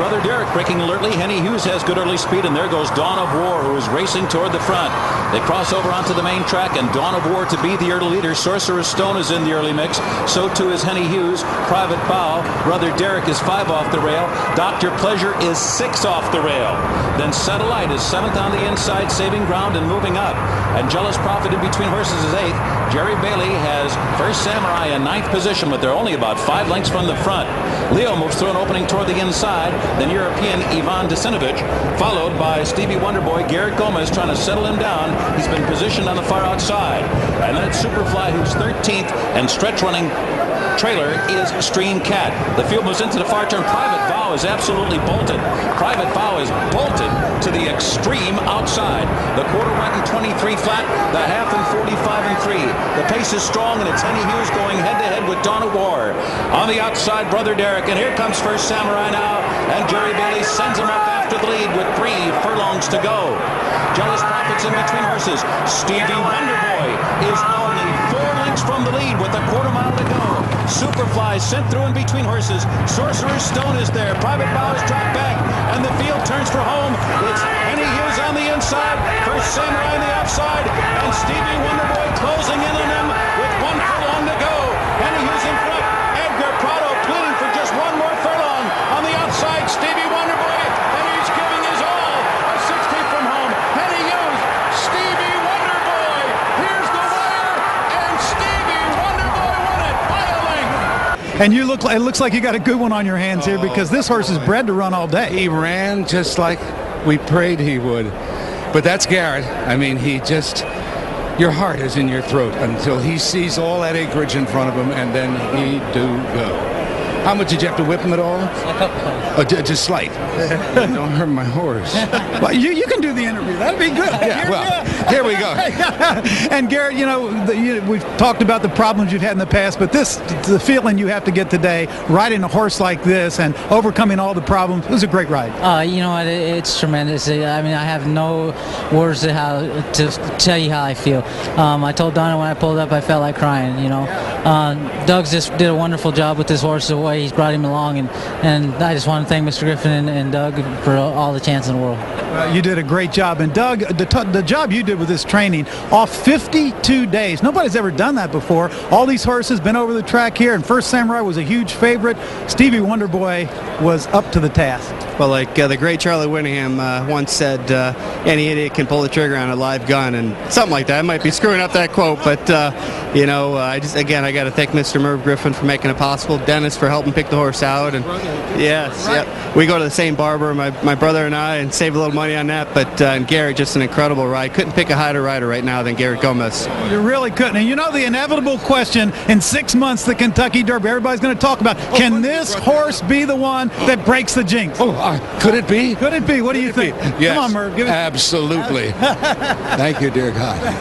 Brother Derek breaking alertly. Henny Hughes has good early speed, and there goes Dawn of War, who is racing toward the front. They cross over onto the main track, and Dawn of War to be the early leader. Sorcerer's Stone is in the early mix. So too is Henny Hughes. Private Bow. Brother Derek is 5 off the rail. Dr. Pleasure is 6 off the rail. Then Satellite is 7th on the inside, saving ground and moving up. And Jealous Prophet in between horses is 8th. Jerry Bailey has First Samurai in 9th position, but they're only about 5 lengths from the front. Leo moves through an opening toward the inside. Then European Ivan Desinovich, followed by Stevie Wonderboy. Garrett Gomez trying to settle him down. He's been positioned on the far outside. And then it's Superfly, who's 13th, and stretch running trailer is Stream Cat. The field moves into the far turn. Private Vow is absolutely bolted. Private Vow is bolted to the extreme outside. The quarter went in 23 flat, the half in 45 and 3. The pace is strong, and it's Henny Hughes going head-to-head with Dawn of War. On the outside, Brother Derek, and here comes First Samurai now, and Jerry Bailey sends him up after the lead with 3 furlongs to go. Jealous Prophet's in between horses. Stevie Wonderboy is only 4 lengths from the lead with a quarter mile to go. Superfly sent through in between horses. Sorcerer's Stone is there. Private Bow is dropped back, and the field turns for home. It's Henny Hughes on the inside, First Samurai on the outside, and Stevie Wonderboy closing in on them with 1 furlong to go. Henny Hughes in front. Edgar Prado pleading for just 1 more furlong. On the outside, Stevie Wonderboy, and he's giving his all. A 6 feet from home. Henny Hughes, Stevie Wonderboy. Here's the wire, and Stevie Wonderboy won it by a length. And it looks like you got a good one on your hands here, because this horse is bred to run all day. He ran just like we prayed he would. But that's Garrett. I mean, your heart is in your throat until he sees all that acreage in front of him, and then he do go. How much did you have to whip him at all? A couple times. Oh, just slight. Don't hurt my horse. Well, you can do the interview. That'd be good. Here we go. And Garrett, we've talked about the problems you've had in the past, but the feeling you have to get today, riding a horse like this and overcoming all the problems, it was a great ride. You know what? It's tremendous. I mean, I have no words to tell you how I feel. I told Donna when I pulled up, I felt like crying. Doug's just did a wonderful job with this horse, the way he's brought him along, and I just want to thank Mr. Griffin and Doug for all the chance in the world. You did a great job. And Doug, the job you did with this training, off 52 days. Nobody's ever done that before. All these horses been over the track here, and First Samurai was a huge favorite. Stevie Wonderboy was up to the task. Well, like the great Charlie Whittingham once said, any idiot can pull the trigger on a live gun, and something like that. I might be screwing up that quote, but I got to thank Mr. Merv Griffin for making it possible. Dennis for helping pick the horse out, and we go to the same barber, my brother and I, and save a little money on that. But and Garrett, just an incredible ride. Couldn't pick a higher rider right now than Garrett Gomez. You really couldn't. And the inevitable question in 6 months, the Kentucky Derby, everybody's going to talk about, can this horse be the one that breaks the jinx? Could it be? Could it be? What do you think? Yes. Come on, Merv. Absolutely. Thank you, dear God.